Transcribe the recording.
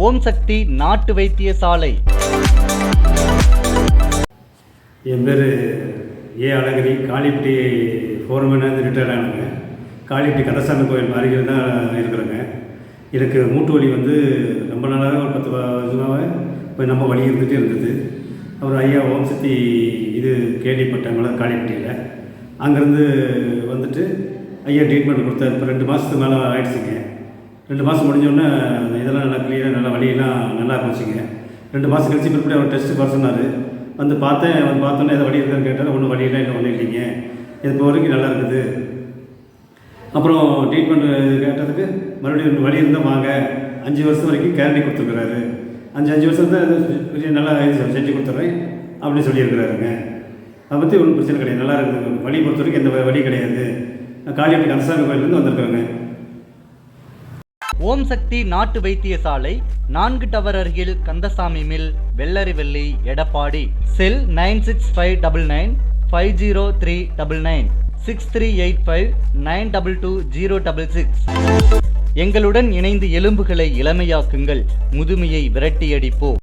ஓம் சக்தி நாட்டு வைத்தியசாலை. என் பேர் ஏ அழகிரி. காளிப்பட்டி ஃபோர்மேனாக ரிட்டையர்ட் ஆனாங்க. காளிப்பட்டி கந்தசாமி கோயில் அருகில் தான் இருக்கிறேங்க. எனக்கு மூட்டு வலி வந்து ரொம்ப நாளாகவே ஒரு 10 வருஷமாகவே இப்போ நம்ம வலி இருந்துகிட்டே இருந்தது. அவர் ஐயா ஓம் சக்தி இது கேள்விப்பட்டாங்களா காளிப்பட்டியில். அங்கேருந்து வந்துட்டு ஐயா ட்ரீட்மெண்ட் கொடுத்தாரு. இப்போ 2 மாதத்துக்கு மேலே ஆகிடுச்சிங்க. 2 மாதம் முடிஞ்சோடனே இதெல்லாம் நல்லா கிளியராக நல்லா வலியெல்லாம் நல்லா போச்சுங்க. 2 மாதம் கழிச்சு பிற்பாடு அவர் டெஸ்ட்டு வர சொன்னார். வந்து பார்த்தேன். வந்து பார்த்தோன்னே எதாவது வலி இருக்கான்னு கேட்டால் ஒன்றும் வலியெல்லாம் இல்லை, ஒன்றும் இல்லைங்க, இது இப்போ வரைக்கும் நல்லா இருக்குது. அப்புறம் ட்ரீட்மெண்ட் கேட்டதுக்கு மறுபடியும் வலி இருந்தால் வாங்க, 5 வருஷம் வரைக்கும் கேரண்டி கொடுத்துருக்குறாரு. 5 வருஷம் தான் பெரிய நல்லா இது செஞ்சு கொடுத்துட்றேன் அப்படின்னு சொல்லியிருக்கிறாருங்க. அதை பற்றி ஒன்றும் பிரச்சனை கிடையாது, நல்லா இருக்குது. வலி பொறுத்த வரைக்கும் எந்த வலி கிடையாது. நான் காளிப்பட்டி கந்தசாமி கோயிலேருந்து வந்திருக்கிறேங்க. ஓம் சக்தி நாட்டு வைத்தியசாலை 4 டவர் அருகில் கந்தசாமி மில், வெள்ளரிவெள்ளி, எடப்பாடி. செல் 9659950399 6385922066. எங்களுடன் இணைந்து எலும்புகளை இளமையாக்குங்கள், முதுமையை விரட்டியடிப்போம்.